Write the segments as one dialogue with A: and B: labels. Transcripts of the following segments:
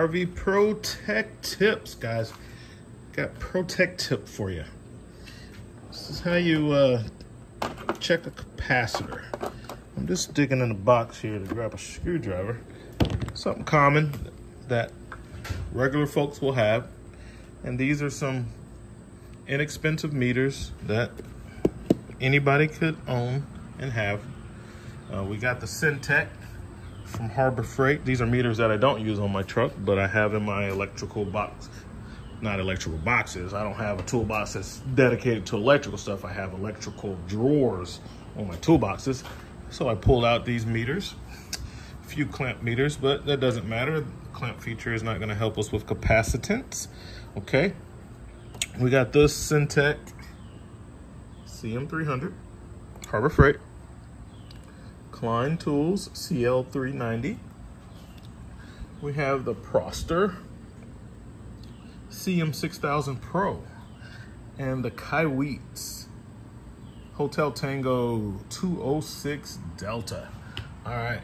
A: RV Pro Tech tips, guys. Got Pro Tech tip for you. This is how you check a capacitor. I'm just digging in the box here to grab a screwdriver. Something common that regular folks will have. And these are some inexpensive meters that anybody could own and have. We got the Syntec from Harbor Freight. These are meters that I don't use on my truck, but I have in my electrical box. Not electrical boxes. I don't have a toolbox that's dedicated to electrical stuff. I have electrical drawers on my toolboxes. So I pulled out these meters, a few clamp meters, but that doesn't matter. The clamp feature is not going to help us with capacitance. Okay. We got this Syntec CM300, Harbor Freight. Klein Tools CL390. We have the Proster CM6000 Pro and the Kaiweets Hotel Tango 206 Delta. All right,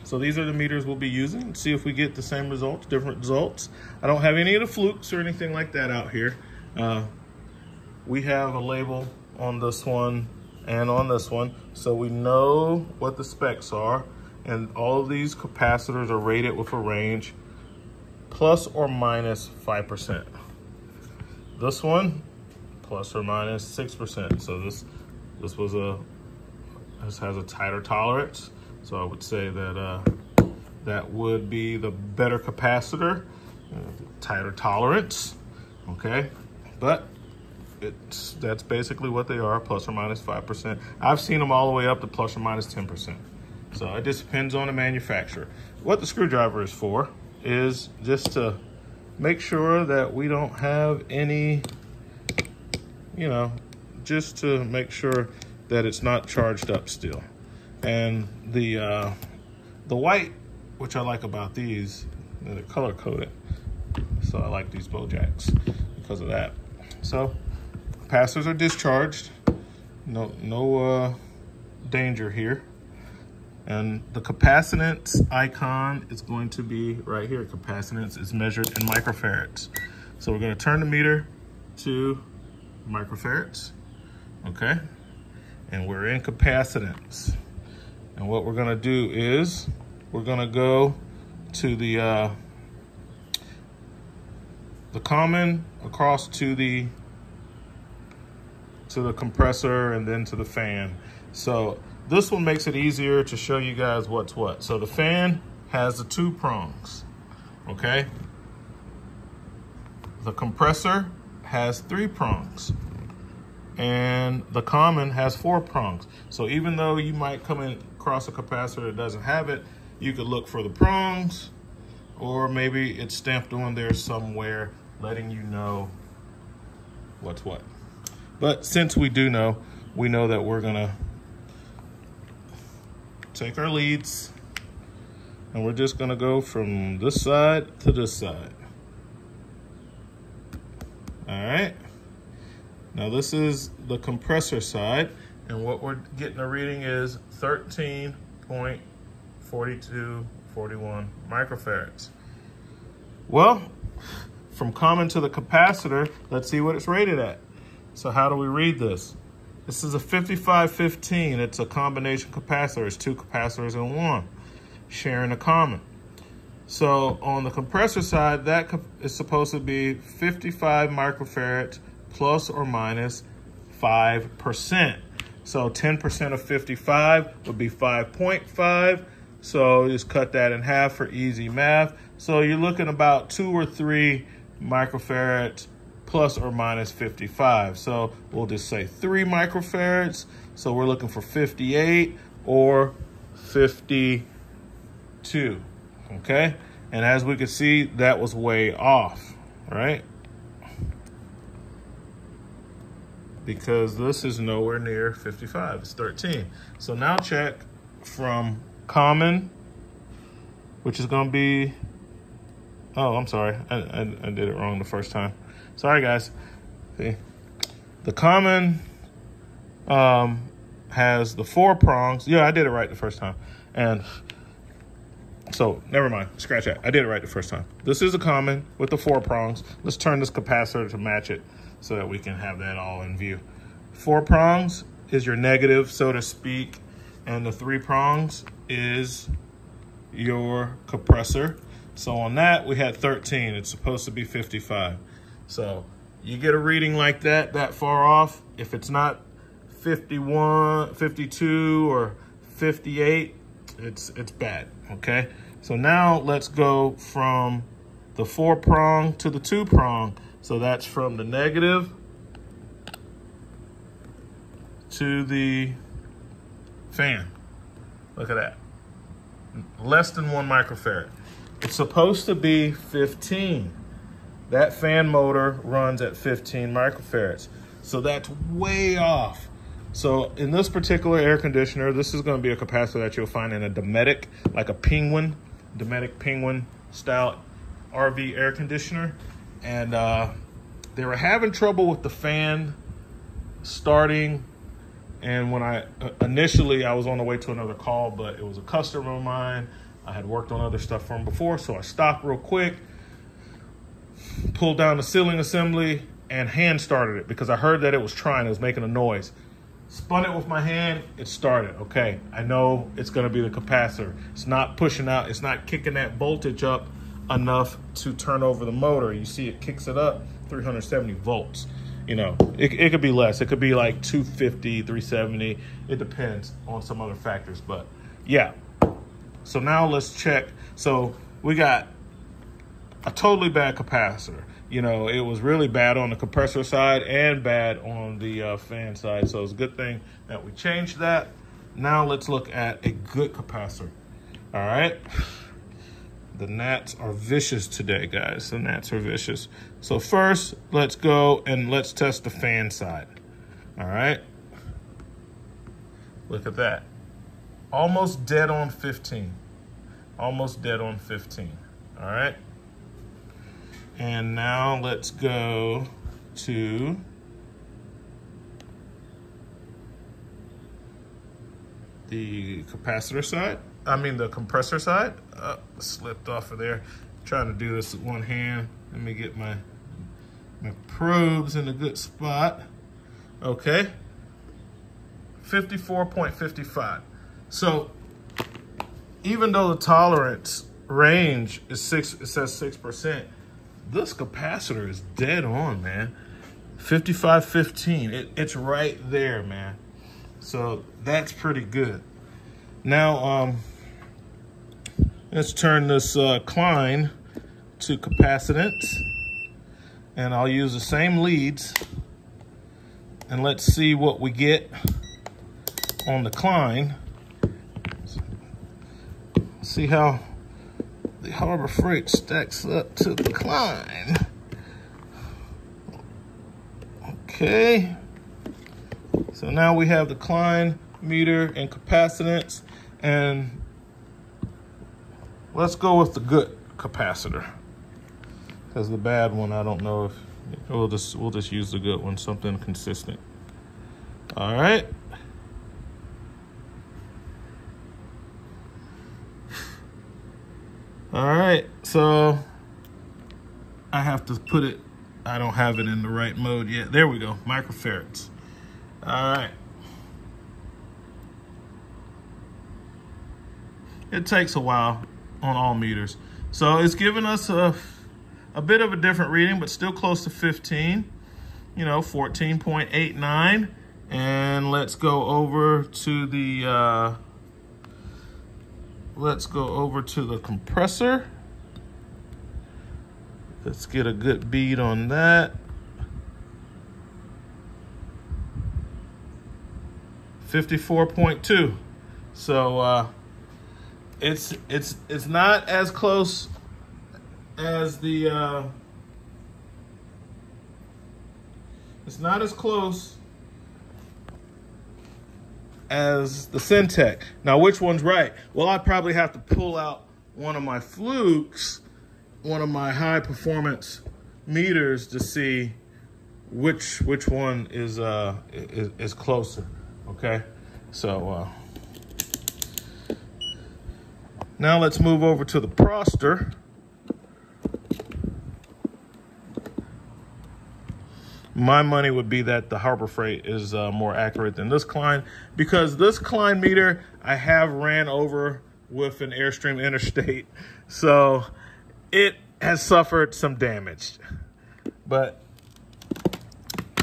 A: so these are the meters we'll be using. See if we get the same results, different results. I don't have any of the flukes or anything like that out here. We have a label on this one and on this one, so we know what the specs are, and all of these capacitors are rated with a range plus or minus 5%. This one plus or minus 6%. So this has a tighter tolerance. So I would say that that would be the better capacitor, tighter tolerance. Okay, but that's basically what they are, plus or minus 5%. I've seen them all the way up to plus or minus 10%. So it just depends on the manufacturer. What the screwdriver is for is just to make sure that we don't have any, just to make sure that it's not charged up still. And the white, which I like about these, they're color coded. So I like these Bojacks because of that. So capacitors are discharged. No danger here. And the capacitance icon is going to be right here. Capacitance is measured in microfarads. So we're going to turn the meter to microfarads. Okay. And we're in capacitance. And what we're going to do is we're going to go to the common across to the compressor and then to the fan. So this one makes it easier to show you guys what's what. So the fan has the 2 prongs, okay? The compressor has 3 prongs, and the common has 4 prongs. So even though you might come across a capacitor that doesn't have it, you could look for the prongs, or maybe it's stamped on there somewhere letting you know what's what. But since we do know, we know that we're gonna take our leads and we're just gonna go from this side to this side. All right. Now this is the compressor side, and what we're getting a reading is 13.4241 microfarads. Well, from common to the capacitor, let's see what it's rated at. So how do we read this? This is a 5515. It's a combination capacitor. It's 2 capacitors in one, sharing a common. So on the compressor side, that is supposed to be 55 microfarads plus or minus 5%. So 10% of 55 would be 5.5. So just cut that in half for easy math. So you're looking about 2 or 3 microfarads plus or minus 55. So we'll just say 3 microfarads. So we're looking for 58 or 52, okay? And as we can see, that was way off, right? Because this is nowhere near 55, it's 13. So now check from common, which is gonna be, oh, I'm sorry, I did it wrong the first time. Sorry, guys. See, the common has the 4 prongs. Yeah, I did it right the first time. And So never mind, scratch that. I did it right the first time. This is a common with the 4 prongs. Let's turn this capacitor to match it so that we can have that all in view. 4 prongs is your negative, so to speak, and the 3 prongs is your compressor. So on that, we had 13. It's supposed to be 55. So you get a reading like that far off. If it's not 51, 52, or 58, it's bad, okay? So now let's go from the 4 prong to the 2 prong. So that's from the negative to the fan. Look at that. Less than 1 microfarad. It's supposed to be 15. That fan motor runs at 15 microfarads. So that's way off. So in this particular air conditioner, this is going to be a capacitor that you'll find in a Dometic, like a Penguin, Dometic Penguin style RV air conditioner. And they were having trouble with the fan starting. And when initially I was on the way to another call, but it was a customer of mine. I had worked on other stuff for him before, so I stopped real quick, pulled down the ceiling assembly, and hand started it because I heard that it was making a noise. Spun it with my hand, it started. Okay, I know it's gonna be the capacitor. It's not pushing out, it's not kicking that voltage up enough to turn over the motor. You see it kicks it up 370 volts. You know, it could be less. It could be like 250, 370. It depends on some other factors, but yeah. So now let's check. So we got a totally bad capacitor. You know, it was really bad on the compressor side and bad on the fan side. So it's a good thing that we changed that. Now let's look at a good capacitor. All right. The gnats are vicious today, guys. The gnats are vicious. So first, let's go and let's test the fan side. All right. Look at that. Almost dead on 15. Almost dead on 15. All right. And now let's go to the capacitor side. I mean the compressor side. Slipped off of there. Trying to do this with one hand. Let me get my probes in a good spot. Okay. 54.55. So even though the tolerance range is it says 6%, this capacitor is dead on, man. 55.15. It's right there, man. So that's pretty good. Now, let's turn this Klein to capacitance, and I'll use the same leads, and let's see what we get on the Klein. See how the Harbor Freight stacks up to the Klein. Okay, so now we have the Klein meter and capacitance, and let's go with the good capacitor, because the bad one, I don't know if we'll just use the good one, something consistent. All right. All right, so I have to put it, I don't have it in the right mode yet. There we go, microfarads. All right. It takes a while on all meters. So it's giving us a bit of a different reading, but still close to 15, you know, 14.89. And let's go over to the, compressor. Let's get a good bead on that. 54.2. So it's not as close as the it's not as close as the Syntec. Now, which one's right? Well, I probably have to pull out one of my Flukes, one of my high performance meters, to see which one is closer. Okay, so Now let's move over to the Proster. My money would be that the Harbor Freight is more accurate than this Klein, because this Klein meter I have ran over with an Airstream Interstate, so it has suffered some damage. But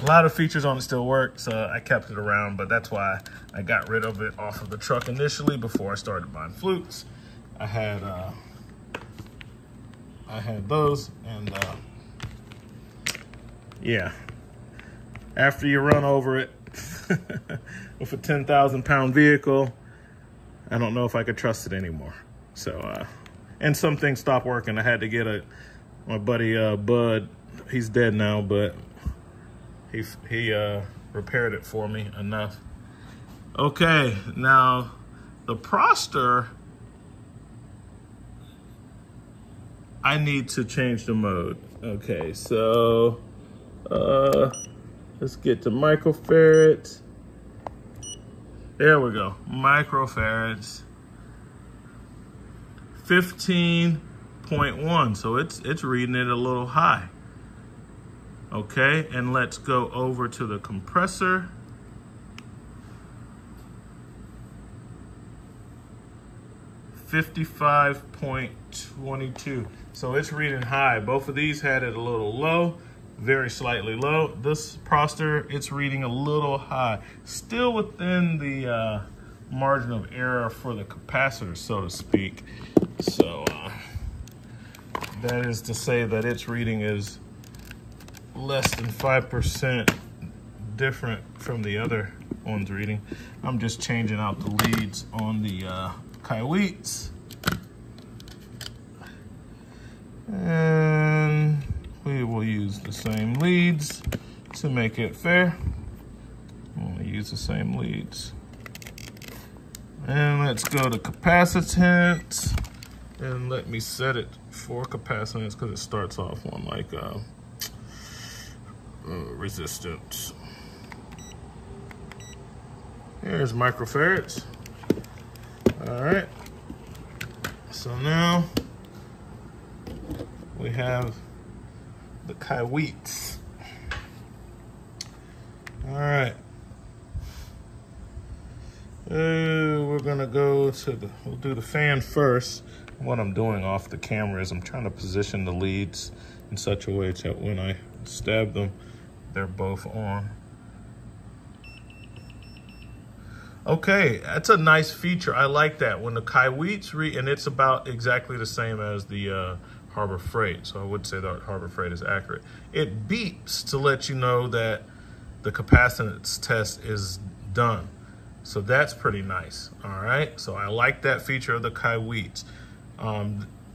A: a lot of features on it still work, so I kept it around, but that's why I got rid of it off of the truck initially before I started buying flukes. I had those, and yeah. After you run over it with a 10,000 pound vehicle, I don't know if I could trust it anymore. So, and some things stopped working. I had to get my buddy Bud, he's dead now, but he repaired it for me enough. Okay, now the Proster, I need to change the mode. Okay, so let's get to microfarads. There we go, microfarads. 15.1, so it's reading it a little high. Okay, and let's go over to the compressor. $55.22, so it's reading high. Both of these had it a little low, very slightly low. This Proster, it's reading a little high, still within the margin of error for the capacitor, so to speak. So that is to say that its reading is less than 5% different from the other one's reading. I'm just changing out the leads on the Kaiweets. And we will use the same leads to make it fair. We'll use the same leads. And let's go to capacitance. And let me set it for capacitance because it starts off on like resistance. Here's microfarads. All right. So now we have the Kaiweets. All right. We're gonna go to we'll do the fan first. What I'm doing off the camera is I'm trying to position the leads in such a way that when I stab them, they're both on. Okay, that's a nice feature. I like that. When the Kaiweets read, and it's about exactly the same as the Harbor Freight, so I would say that Harbor Freight is accurate. It beeps to let you know that the capacitance test is done. So that's pretty nice, all right? So I like that feature of the Kaiweets.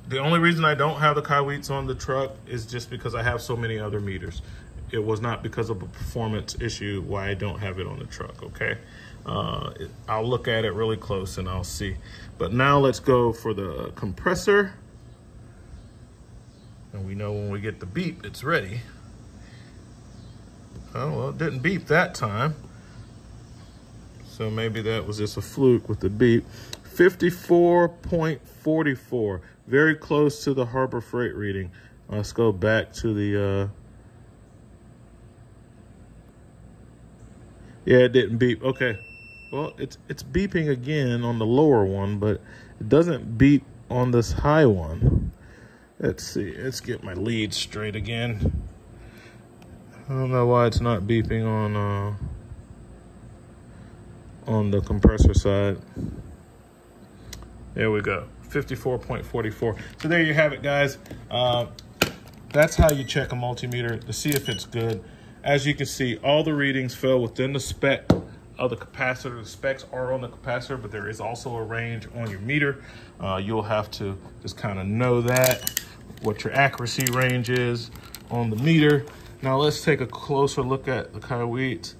A: The only reason I don't have the Kaiweets on the truck is just because I have so many other meters. It was not because of a performance issue why I don't have it on the truck, okay? I'll look at it really close and I'll see. But now let's go for the compressor. And we know when we get the beep, it's ready. Oh, well, it didn't beep that time. So maybe that was just a fluke with the beep. 54.44, very close to the Harbor Freight reading. Let's go back to the, yeah, it didn't beep, okay. Well, it's beeping again on the lower one, but it doesn't beep on this high one. Let's see, let's get my lead straight again. I don't know why it's not beeping on the compressor side. There we go, 54.44. So there you have it, guys. That's how you check a multimeter to see if it's good. As you can see, all the readings fell within the spec of the capacitor. The specs are on the capacitor, but there is also a range on your meter. You'll have to just kind of know that, what your accuracy range is on the meter. Now let's take a closer look at the Kaiweets.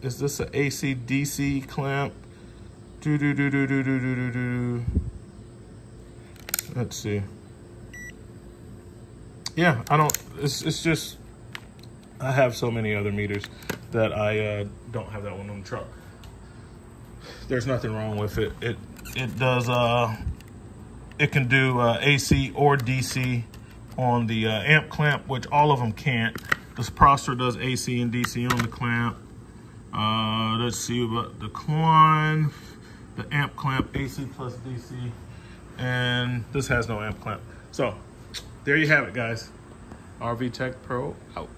A: Is this an AC DC clamp? Let's see. Yeah, I don't, it's just, I have so many other meters that I don't have that one on the truck. There's nothing wrong with it. It does It can do AC or DC on the amp clamp, which all of them can't. This processor does AC and DC on the clamp. Let's see about the decline, the amp clamp, AC plus DC, and this has no amp clamp. So there you have it, guys. RV Tech Pro out.